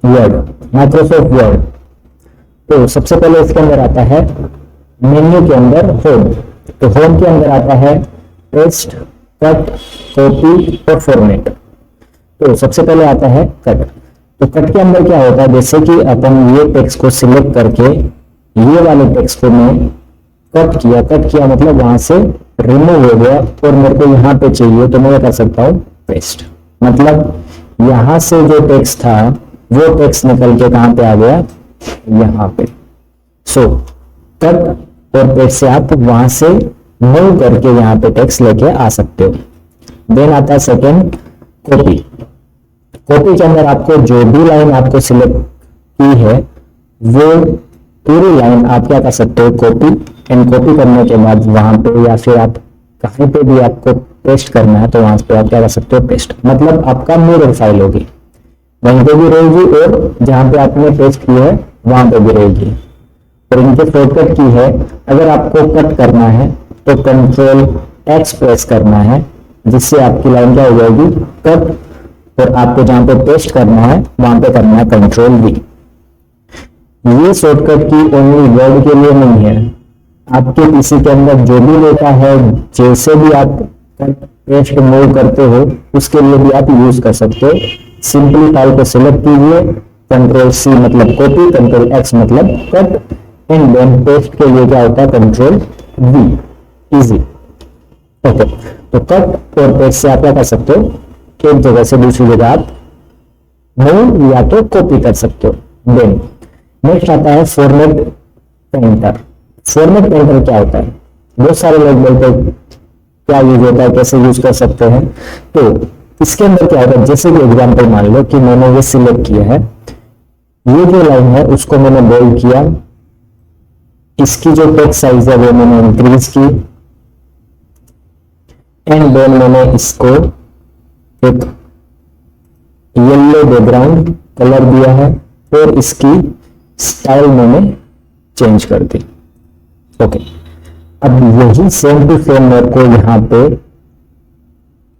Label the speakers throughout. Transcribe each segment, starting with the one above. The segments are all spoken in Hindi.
Speaker 1: Word, Microsoft word. तो सबसे पहले इसके अंदर आता है मेन्यू के अंदर होम। तो होम के अंदर आता है पेस्ट, कट, कॉपी और फॉर्मेट। तो सबसे पहले आता है कट। तो कट के अंदर क्या होता है, जैसे कि अपन ये टेक्स्ट को सिलेक्ट करके ये वाले टेक्स्ट को मैं कट किया मतलब वहां से रिमूव हो गया और मेरे को यहाँ पे चाहिए तो मैं कर सकता हूँ पेस्ट। मतलब यहां से जो टेक्स्ट था वो टेक्स्ट निकल के कहां पे आ गया, यहाँ पे। सो कट और पेस्ट से आप वहां से मूव करके यहाँ पे टेक्स्ट लेके आ सकते हो। देन आता है सेकेंड कॉपी। कॉपी के अंदर आपको जो भी लाइन आपको सिलेक्ट की है वो पूरी लाइन आप क्या कर सकते हो, कॉपी। एंड कॉपी करने के बाद वहां पे या फिर आप कहीं पे भी आपको पेस्ट करना है तो वहां पे आप क्या कर सकते हो, पेस्ट। मतलब आपका मिरर फाइल होगी, वहीं पे भी रहेगी और जहां पे आपने पेस्ट की है वहां पे भी रहेगी। और इनके शॉर्टकट की है, अगर आपको कट करना है तो कंट्रोल एक्स प्रेस करना है, जिससे आपकी लाइन क्या हो जाएगी, कट। और आपको जहां पे पेस्ट करना है वहां पे करना है कंट्रोल वी। ये शॉर्टकट की ओनली वर्ड के लिए नहीं है, आपके पीसी के अंदर जो भी डेटा है, जैसे भी आप कट पेस्ट मूव करते हो उसके लिए भी आप यूज कर सकते हो। सिंपली फाइल को सिलेक्ट कीजिए, कंट्रोल सी मतलब कॉपी, कंट्रोल एक्स मतलब कट, एंड देन पेस्ट के लिए क्या होता है, कंट्रोल वी। इजी। ओके, तो कट और पेस्ट से आप क्या कर सकते हो, एक जगह से दूसरी जगह आप मूव या तो कॉपी कर सकते हो। देन नेक्स्ट आता है फॉर्मेट पेंटर। फॉर्मेट पेंटर क्या होता है, बहुत सारे लोग बोलते हैं क्या यूज होता है, कैसे यूज कर सकते हैं। तो इसके अंदर क्या होता है, जैसे कि एग्जांपल मान लो कि मैंने ये सिलेक्ट किया है, ये जो लाइन है उसको मैंने बोल्ड किया, इसकी जो टेक्स्ट साइज है वो मैंने इंक्रीज की, एंड देन मैंने इसको एक येलो बैकग्राउंड कलर दिया है और इसकी स्टाइल मैंने चेंज कर दी। ओके, अब यही सेम टू सेम मेरे को यहाँ पे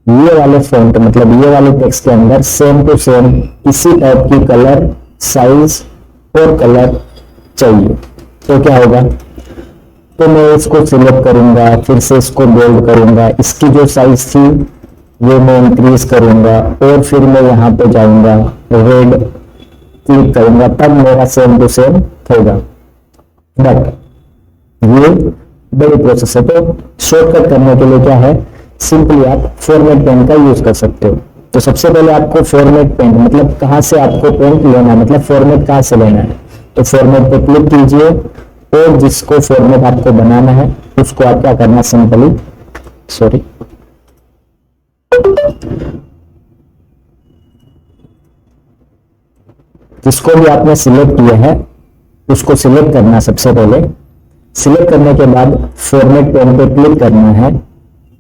Speaker 1: ये वाले फॉन्ट मतलब ये वाले टेक्स्ट के अंदर सेम टू सेम इसी टाइप की कलर, साइज और कलर चाहिए। तो क्या होगा, तो मैं इसको सिलेक्ट करूंगा, फिर से इसको बोल्ड करूंगा, इसकी जो साइज थी वो मैं इंक्रीज करूंगा और फिर मैं यहाँ पे जाऊंगा, रेड क्लिक करूंगा, तब मेरा सेम टू सेम होगा। बट ये बड़ी प्रोसेस है, तो शॉर्टकट करने के लिए क्या है, सिंपली आप फॉर्मेट पेन का यूज कर सकते हो। तो सबसे पहले आपको फॉर्मेट पेन मतलब कहां से आपको पेंट लेना है, मतलब फॉर्मेट कहां से लेना है, तो फॉर्मेट पे क्लिक कीजिए और जिसको फॉर्मेट आपको बनाना है उसको आप क्या करना, सिंपली जिसको भी आपने सिलेक्ट किया है उसको सिलेक्ट करना। सबसे पहले सिलेक्ट करने के बाद फॉर्मेट पेन पे क्लिक करना है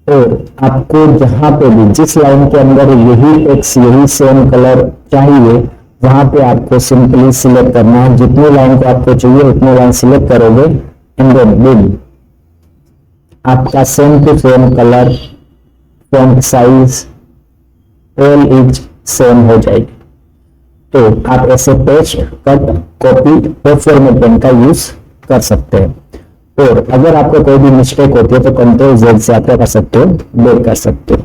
Speaker 1: और आपको जहां पे भी जिस लाइन के अंदर यही टेक्स्ट यही सेम कलर चाहिए वहां पे आपको सिंपली सिलेक्ट करना है। जितनी लाइन को आपको चाहिए उतनी लाइन सिलेक्ट करोगे एंड देन बिल आपका same to same colour, font size all is same हो जाएगी। तो आप ऐसे पेस्ट, कट, कॉपी और फॉर्मेट पेन का यूज कर सकते हैं। और अगर आपको कोई भी मिस्टेक होती है तो कंट्रोल जेड से आप क्या कर सकते हो, ब्रेक कर सकते हो।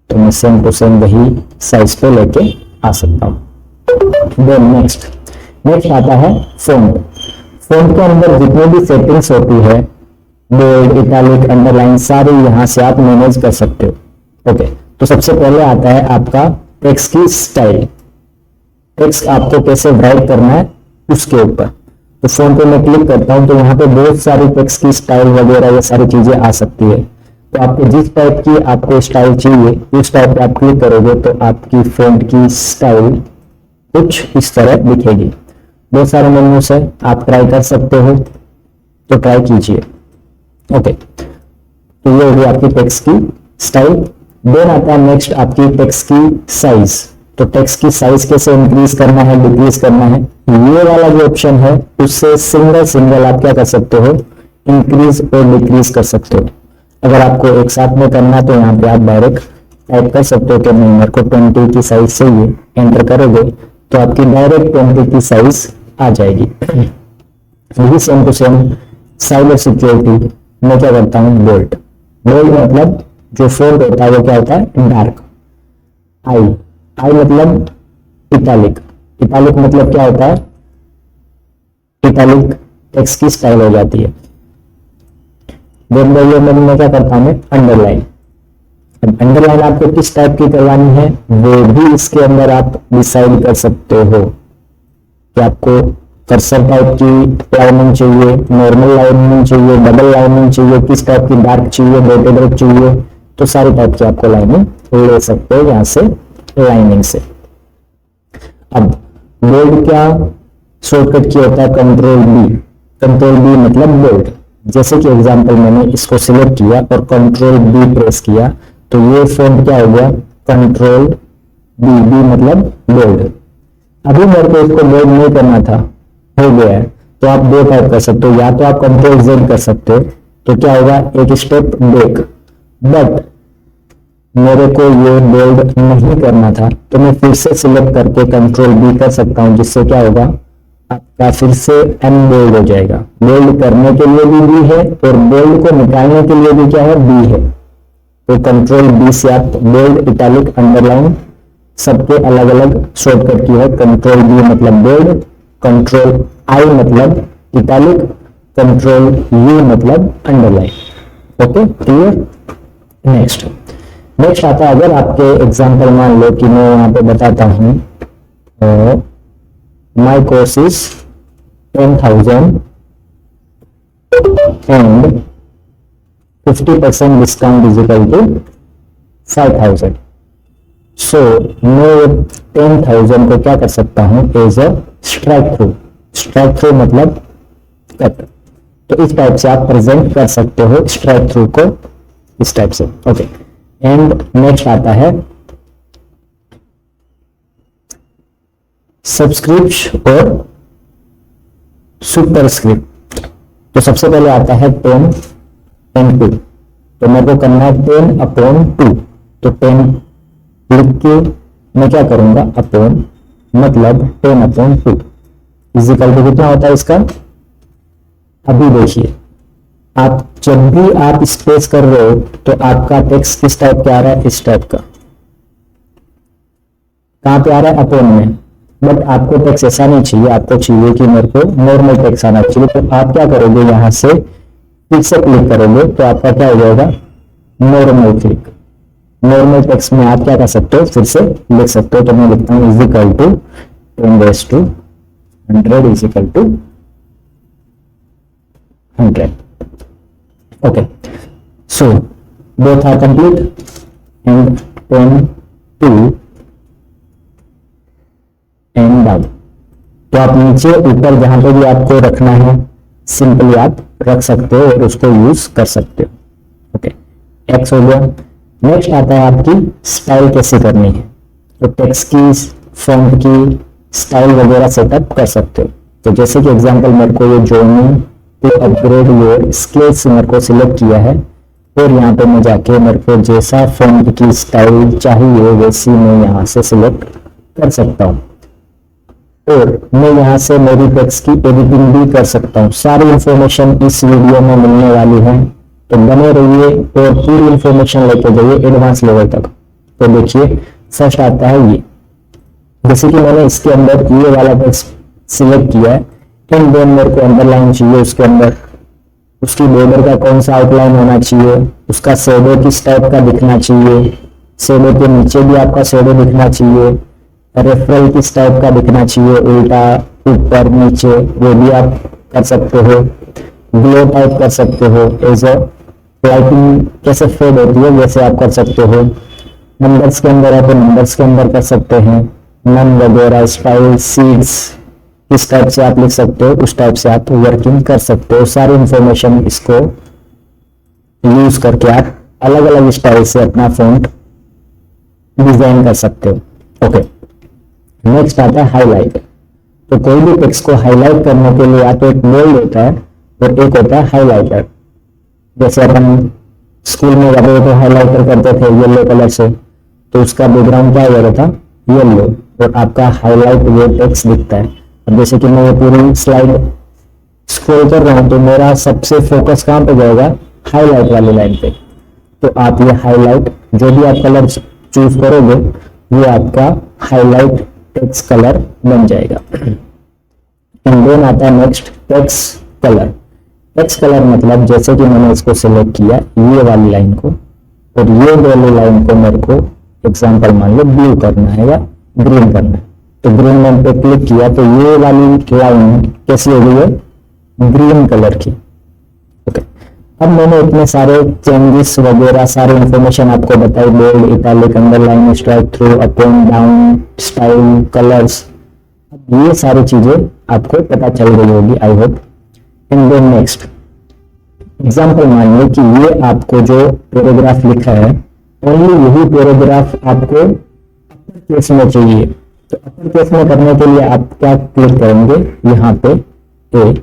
Speaker 1: तो मैं सेम टू सेम वही साइज पे लेके आ सकता हूं। देन नेक्स्ट आता है फॉन्ट। फॉन्ट के अंदर जितनी भी सेटिंग्स होती है, बोल्ड, इटैलिक, अंडरलाइन, सारी यहां से आप मैनेज कर सकते हो। ओके, तो सबसे पहले आता है आपका टेक्स्ट की स्टाइल। टेक्स्ट आपको कैसे राइट करना है उसके ऊपर। तो फोन पे मैं क्लिक करता हूं तो यहाँ पे बहुत सारी टेक्स्ट की स्टाइल वगैरह ये सारी चीजें आ सकती है। तो आपको जिस टाइप की आपको स्टाइल चाहिए उस टाइप पे आप क्लिक करोगे तो आपकी फॉन्ट की स्टाइल कुछ इस तरह दिखेगी। बहुत सारे मेन्यूज है, आप ट्राई कर सकते हो तो ट्राई कीजिए। ओके, तो ये होगी आपकी टेक्स्ट की स्टाइल। देन आता है नेक्स्ट आपकी टेक्स्ट की साइज। तो टेक्स्ट की साइज कैसे इंक्रीज करना है, डिक्रीज करना है, ये वाला जो ऑप्शन है उससे सिंगल आप क्या कर सकते हो, इंक्रीज और डिक्रीज कर सकते हो। अगर आपको एक साथ में करना है तो यहाँ पे आप डायरेक्ट टाइप कर सकते हो कि नहीं मेरे को 20 की साइज चाहिए, एंटर करोगे तो आपकी डायरेक्ट 20 की साइज आ जाएगी। यही same to same cyber security में क्या करता हूँ, बोल्ड। बोल्ड मतलब जो फोल्ड होता है वो क्या होता है, डार्क। आई, आई मतलब इटैलिक। इटैलिक मतलब क्या होता है, इटैलिक टेक्स्ट की स्टाइल हो जाती है। मैं क्या करता हूं, अंडरलाइन। अब अंडरलाइन आपको किस टाइप की करवानी है वो भी इसके अंदर आप डिसाइड कर सकते हो कि आपको कर्सर टाइप की लाइनिंग चाहिए, नॉर्मल लाइनिंग चाहिए, डबल लाइनिंग चाहिए, किस टाइप की डार्क चाहिए, डॉटेड चाहिए, तो सारी टाइप की आपको लाइनिंग ले सकते हो यहां से लाइनिंग से। अब बोल्ड क्या शॉर्टकट की होता है, कंट्रोल बी। कंट्रोल बी मतलब बोल्ड। जैसे कि एग्जांपल मैंने इसको सिलेक्ट किया और कंट्रोल बी प्रेस किया तो ये फॉन्ट क्या हो गया, कंट्रोल बी। बी मतलब बोल्ड। अभी मेरे को इसको बोल्ड नहीं करना था, हो गया है, तो आप दो टाइप कर सकते हो, या तो आप कंट्रोल जेड कर सकते हो तो क्या होगा, एक स्टेप बैक। बट मेरे को ये बोल्ड नहीं करना था तो मैं फिर से सिलेक्ट करके कंट्रोल बी कर सकता हूं, जिससे क्या होगा, आपका फिर से अनबोल्ड हो जाएगा। बोल्ड करने के लिए भी बी है और बोल्ड को निकालने के लिए भी क्या है, बी है। तो कंट्रोल बी से आप बोल्ड, इटैलिक, अंडरलाइन सबके अलग अलग शॉर्टकट की है। कंट्रोल बी मतलब बोल्ड, कंट्रोल आई मतलब इटैलिक, कंट्रोल यू मतलब अंडरलाइन। Okay, clear. नेक्स्ट आता है, अगर आपके एग्जाम्पल मान लो कि मैं यहाँ पे बताता हूँ my course is 10,000 and 50% discount is equal to 5,000। So मैं 10,000 को क्या कर सकता हूँ, as a strike through. Strike through मतलब कट, तो इस टाइप से आप प्रेजेंट कर सकते हो स्ट्राइक थ्रू को, इस टाइप से। ओके, एंड नेक्स्ट आता है सब्सक्रिप्ट और सुपरस्क्रिप्ट। तो सबसे पहले आता है 10/2, तो मेरे को करना है 10/2। तो 10 लिख के मैं क्या करूंगा, अपॉन मतलब 10/2 इजिकल टू कितना होता है इसका। अभी देखिए, आप जब भी आप स्पेस कर रहे हो तो आपका टेक्स्ट किस टाइप का आ रहा है, इस टाइप का। कहां पे आ रहा है, अपॉन में। बट आपको टेक्स्ट ऐसा नहीं चाहिए, आपको चाहिए कि मेरे को नॉर्मल टेक्स्ट आना चाहिए। तो आप क्या करोगे, यहां से फिर से क्लिक करोगे तो आपका क्या हो जाएगा, नॉर्मल क्लिक। नॉर्मल टेक्स्ट में आप क्या कर सकते हो, फिर से लिख सकते हो। तो मैं लिखता हूं equal to 10⁻100 equal to 100। Okay, so both are complete and 10/2 and down। तो आप नीचे ऊपर जहां पे भी आपको रखना है सिंपली आप रख सकते हो और उसको यूज कर सकते हो। ओके, एक्स हो गया। नेक्स्ट आता है आपकी स्टाइल कैसे करनी है। तो टेक्स्ट की, फॉन्ट की स्टाइल वगैरह सेटअप कर सकते हो। तो जैसे कि एग्जांपल मेरे को ये joining two upgrade your skills मेरे को सिलेक्ट किया है और यहाँ पे मैं जाके मेरे को जैसा फॉन्ट की स्टाइल चाहिए वैसी मैं यहाँ से सिलेक्ट कर सकता हूँ और मैं यहाँ से मेरी टेक्स्ट की एडिटिंग भी कर सकता हूँ। सारी इंफॉर्मेशन इस वीडियो में मिलने वाली है, तो बने रहिए और पूरी इंफॉर्मेशन लेके जाइए एडवांस लेवल तक। तो देखिए, फर्स्ट आता है ये, जैसे कि मैंने इसके अंदर ये वाला टेक्स्ट सिलेक्ट किया है एंड देन मेरे को अंडरलाइन चाहिए उसके अंदर, उसकी बॉर्डर का कौन सा आउटलाइन होना चाहिए, उसका शेडो किस टाइप का दिखना चाहिए, शेडो के नीचे भी आपका शेडो दिखना चाहिए, रेफरल किस टाइप का दिखना चाहिए, उल्टा ऊपर नीचे, वो भी आप कर सकते हो। ग्लो टाइप कर सकते हो, एज अ लाइटिंग कैसे फेड होती है वैसे आप कर सकते हो। नंबर्स के अंदर है तो नंबर्स के अंदर कर सकते हैं, नन वगैरह, स्टाइल, सीड्स इस टाइप से आप लिख सकते हो, उस टाइप से आप वर्किंग कर सकते हो। सारी इंफॉर्मेशन इसको यूज करके आप अलग अलग स्टाइल से अपना फॉन्ट डिजाइन कर सकते हो। ओके, नेक्स्ट आता है हाईलाइट। तो कोई भी टेक्स्ट को हाईलाइट करने के लिए या तो एक बोल्ड होता है और एक होता है हाईलाइटर। जैसे अपन स्कूल में जाते थे तो हाईलाइटर करते थे येलो कलर से, तो उसका बैकग्राउंड क्या हो था, येलो, और आपका हाईलाइट वो टेक्स्ट दिखता है। अब जैसे कि मैं ये पूरी स्लाइड स्क्रॉल कर रहा हूं तो मेरा सबसे फोकस कहां पे जाएगा, हाईलाइट वाली लाइन पे। तो आप ये हाईलाइट जो भी आप कलर चूज करोगे वो आपका हाईलाइट टेक्स्ट कलर बन जाएगा। एंड देन आता है next text colour. Text colour मतलब जैसे कि मैंने इसको सिलेक्ट किया ये वाली लाइन को, और ये वाली लाइन को मेरे को एग्जांपल मान लो ब्लू करना है या ग्रीन करना है, तो ग्रीन लाइन पे क्लिक किया तो ये वाली लाइन कैसी हो गई है, ग्रीन कलर की। ओके, अब मैंने इतने सारे चेंजेस वगैरह सारे इंफॉर्मेशन आपको बताई, bold, italic, underline, strike through, up and down, style, colours, ये सारी चीजें आपको पता चल गई होगी I hope. And then next example मानिए कि ये आपको जो पैराग्राफ लिखा है ओनली यही पैराग्राफ आपको अपर केस में चाहिए, तो अपर केस में करने के लिए आप क्या क्लिक करेंगे, यहाँ पे a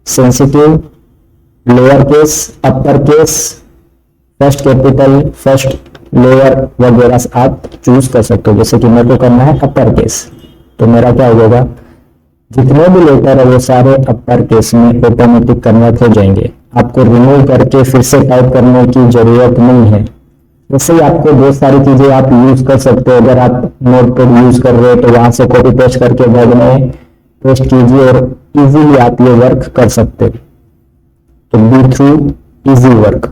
Speaker 1: sensitive, lower case, upper case, first capital, first lower वगैरह आप चूज कर सकते हो। जैसे कि मेरे को करना है अपर केस, तो मेरा क्या हो जाएगा, जितने भी लेटर है वो सारे अपर केस में ऑटोमेटिक कन्वर्ट हो जाएंगे, आपको रिमूव करके फिर से टाइप करने की जरूरत नहीं है। जैसे ही आपको बहुत सारी चीजें आप यूज कर सकते हो, अगर आप नोटपैड यूज कर रहे हो तो वहां से कॉपी पेस्ट करके वर्ड में पेस्ट कीजिए और इजीली आप ये वर्क कर सकते हो। तो B through easy work.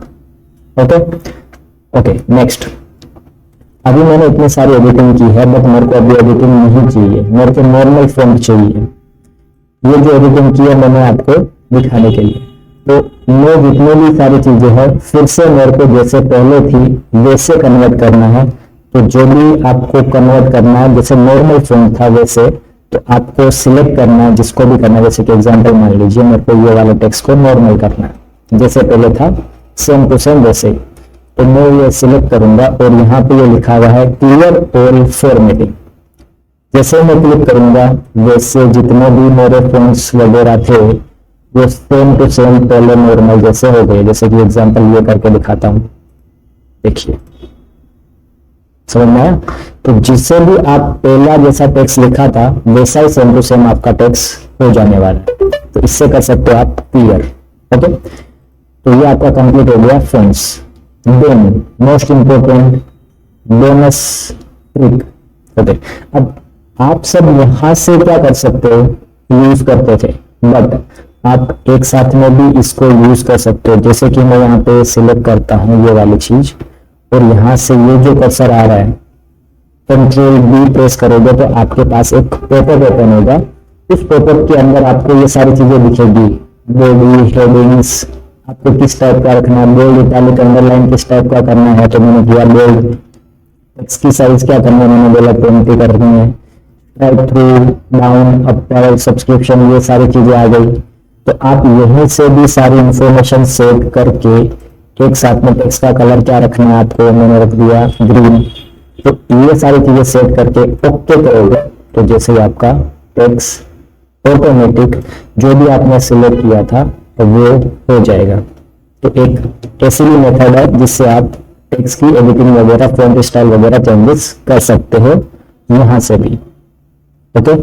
Speaker 1: Okay okay, next अभी मैंने इतनी सारी एडिटिंग की है बट मेरे को अभी एडिटिंग नहीं चाहिए, मेरे को नॉर्मल फॉन्ट चाहिए। ये जो एडिटिंग की है मैंने आपको दिखाने के लिए, तो मैं जितने भी सारी चीजें हैं फिर से मेरे को जैसे पहले थी वैसे कन्वर्ट करना है। तो जो भी आपको कन्वर्ट करना है, जैसे नॉर्मल फॉन्ट था वैसे, तो आपको सिलेक्ट करना है जिसको भी करना है। जैसे कि एग्जांपल मान लीजिए मेरे को ये वाला टेक्स्ट को नॉर्मल करना है, जैसे पहले था सेम टू सेम वैसे ही, तो मैं ये सिलेक्ट करूंगा और यहाँ पे ये लिखा हुआ है क्लियर ऑल फॉर्मेटिंग। जैसे मैं क्लिक करूंगा वैसे जितने भी मेरे फॉन्ट्स वगैरह थे वो सेम टू सेम पहले नॉर्मल जैसे हो गए। जैसे कि एग्जांपल ये करके दिखाता हूं, देखिए समझ में आया। तो जिससे भी आप पहला जैसा टेक्स्ट लिखा था वैसा ही सेम टू सेम आपका टेक्स्ट हो जाने वाला है। तो इससे कर सकते हो आप क्लियर। ओके, तो ये आपका कंप्लीट हो गया fonts. Then most important bonus trick. Okay, अब आप सब यहां से क्या कर सकते हो, यूज करते थे बट आप एक साथ में भी इसको यूज कर सकते हो। जैसे कि मैं यहाँ पे सिलेक्ट करता हूँ ये वाली चीज और यहाँ से ये जो कर्सर आ रहा है कंट्रोल बी प्रेस करोगे तो आपके पास एक पॉपअप ओपन होगा। उस पॉपअप के अंदर आपको ये सारी चीजें दिखेगी, बॉडी, हेडिंग्स, आपको किस टाइप का रखना है, बोल्ड, इटैलिक, अंडरलाइन किस टाइप का करना है। तो मैंने किया बोल्ड। टेक्स्ट की साइज क्या करना है, मैंने बोला 20 करनी है। Right through, down, up, subscription, ये सारी चीजें आ गई। तो आप यहीं से भी सारी इंफॉर्मेशन सेव करके एक साथ में टेक्स्ट का कलर क्या रखना है आपको, मैंने रख दिया ग्रीन। तो ये सारी चीजें सेव करके ओके करोगे तो जैसे ही आपका टेक्स्ट ऑटोमेटिक जो भी आपने सिलेक्ट किया था तो वो हो जाएगा। तो एक ऐसी भी मेथड है जिससे आप टेक्स्ट की एडिटिंग वगैरह, फॉन्ट स्टाइल वगैरह चेंजेस कर सकते हो यहां से भी। ओके।